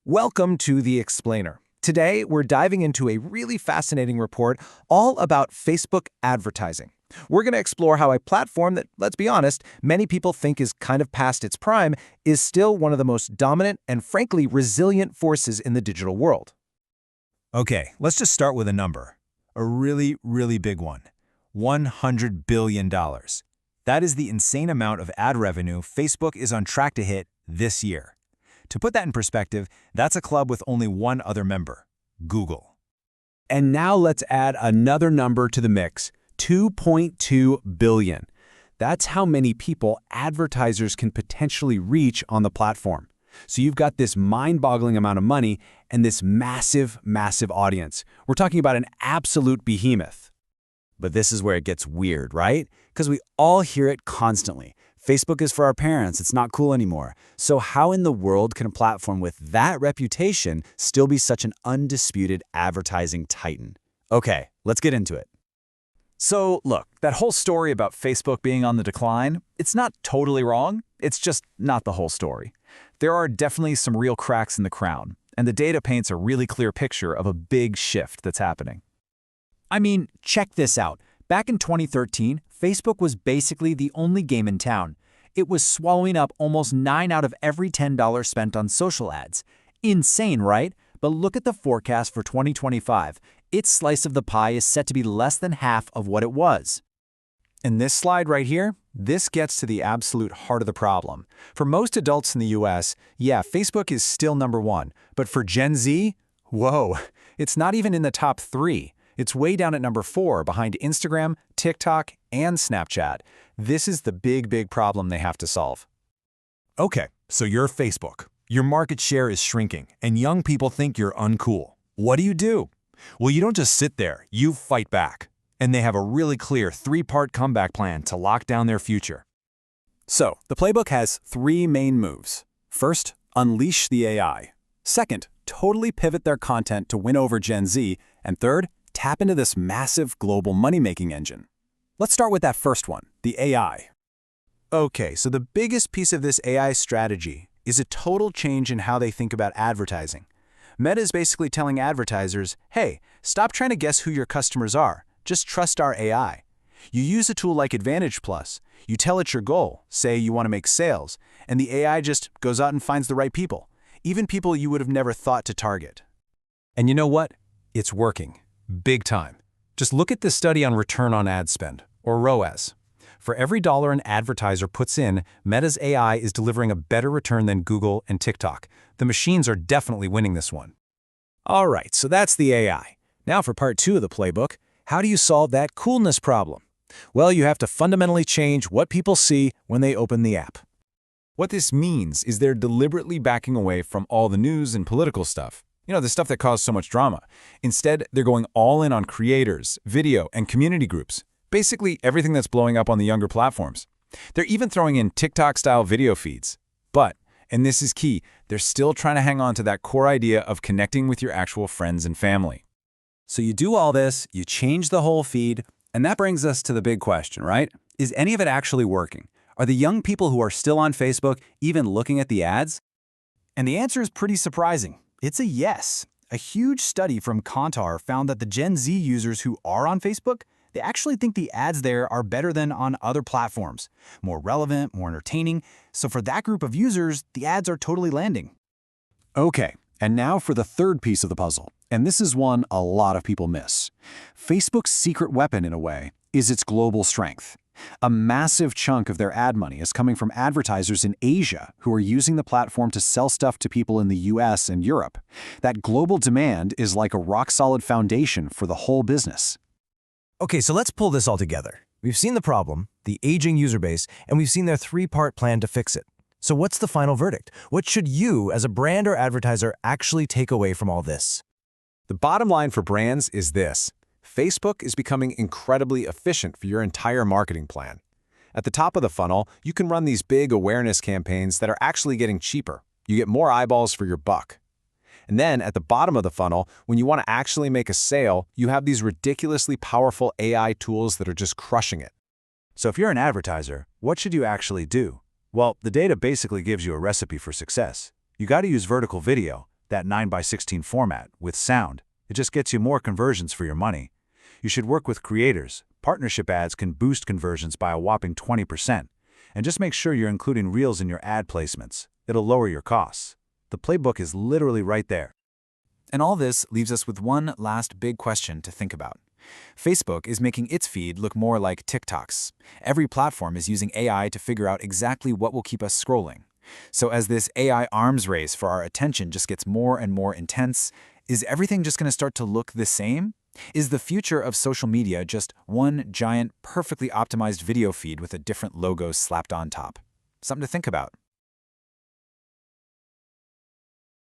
Welcome to The Explainer. Today, we're diving into a really fascinating report all about Facebook advertising. We're going to explore how a platform that, let's be honest, many people think is kind of past its prime is still one of the most dominant and frankly resilient forces in the digital world. Okay, let's just start with a number. A really, really big one. $100 billion. That is the insane amount of ad revenue Facebook is on track to hit this year. To put that in perspective, that's a club with only one other member, Google. And now let's add another number to the mix, 2.2 billion. That's how many people advertisers can potentially reach on the platform. So you've got this mind-boggling amount of money and this massive, massive audience. We're talking about an absolute behemoth. But this is where it gets weird, right? Because we all hear it constantly. Facebook is for our parents, it's not cool anymore. So how in the world can a platform with that reputation still be such an undisputed advertising titan? Okay, let's get into it. So, look, that whole story about Facebook being on the decline, it's not totally wrong, it's just not the whole story. There are definitely some real cracks in the crown, and the data paints a really clear picture of a big shift that's happening. I mean, check this out. Back in 2013, Facebook was basically the only game in town. It was swallowing up almost 9 out of every $10 spent on social ads. Insane, right? But look at the forecast for 2025. Its slice of the pie is set to be less than half of what it was. In this slide right here, this gets to the absolute heart of the problem. For most adults in the US, yeah, Facebook is still number one. But for Gen Z, whoa, it's not even in the top 3. It's way down at number 4 behind Instagram, TikTok, and Snapchat. This is the big problem they have to solve. Okay, so you're Facebook. Your market share is shrinking, and young people think you're uncool. What do? Well, you don't just sit there, you fight back. And they have a really clear 3-part comeback plan to lock down their future. So, the playbook has 3 main moves. First, unleash the AI. Second, totally pivot their content to win over Gen Z. And third, tap into this massive global money-making engine. Let's start with that first one, the AI. Okay, so the biggest piece of this AI strategy is a total change in how they think about advertising. Meta is basically telling advertisers, hey, stop trying to guess who your customers are. Just trust our AI. You use a tool like Advantage Plus. You tell it your goal, say you want to make sales, and the AI just goes out and finds the right people, even people you would have never thought to target. And you know what? It's working. Big time. Just look at this study on return on ad spend, or ROAS. For every dollar an advertiser puts in, Meta's AI is delivering a better return than Google and TikTok. The machines are definitely winning this one. All right, so that's the AI. Now for part 2 of the playbook, how do you solve that coolness problem? Well, you have to fundamentally change what people see when they open the app. What this means is they're deliberately backing away from all the news and political stuff. You know, the stuff that caused so much drama. Instead, they're going all in on creators, video, and community groups. Basically, everything that's blowing up on the younger platforms. They're even throwing in TikTok-style video feeds. But, and this is key, they're still trying to hang on to that core idea of connecting with your actual friends and family. So you do all this, you change the whole feed, and that brings us to the big question, right? Is any of it actually working? Are the young people who are still on Facebook even looking at the ads? And the answer is pretty surprising. It's a yes. A huge study from Kantar found that the Gen Z users who are on Facebook, they actually think the ads there are better than on other platforms. More relevant, more entertaining. So for that group of users, the ads are totally landing. Okay, and now for the third piece of the puzzle. And this is one a lot of people miss. Facebook's secret weapon, in a way, is its global strength. A massive chunk of their ad money is coming from advertisers in Asia who are using the platform to sell stuff to people in the US and Europe. That global demand is like a rock-solid foundation for the whole business. Okay, so let's pull this all together. We've seen the problem, the aging user base, and we've seen their 3-part plan to fix it. So what's the final verdict? What should you, as a brand or advertiser, actually take away from all this? The bottom line for brands is this. Facebook is becoming incredibly efficient for your entire marketing plan. At the top of the funnel, you can run these big awareness campaigns that are actually getting cheaper. You get more eyeballs for your buck. And then at the bottom of the funnel, when you want to actually make a sale, you have these ridiculously powerful AI tools that are just crushing it. So if you're an advertiser, what should you actually do? Well, the data basically gives you a recipe for success. You got to use vertical video, that 9:16 format, with sound. It just gets you more conversions for your money. You should work with creators. Partnership ads can boost conversions by a whopping 20%. And just make sure you're including Reels in your ad placements. It'll lower your costs. The playbook is literally right there. And all this leaves us with one last big question to think about. Facebook is making its feed look more like TikTok's. Every platform is using AI to figure out exactly what will keep us scrolling. So as this AI arms race for our attention just gets more and more intense, is everything just going to start to look the same? Is the future of social media just one giant, perfectly optimized video feed with a different logo slapped on top? Something to think about.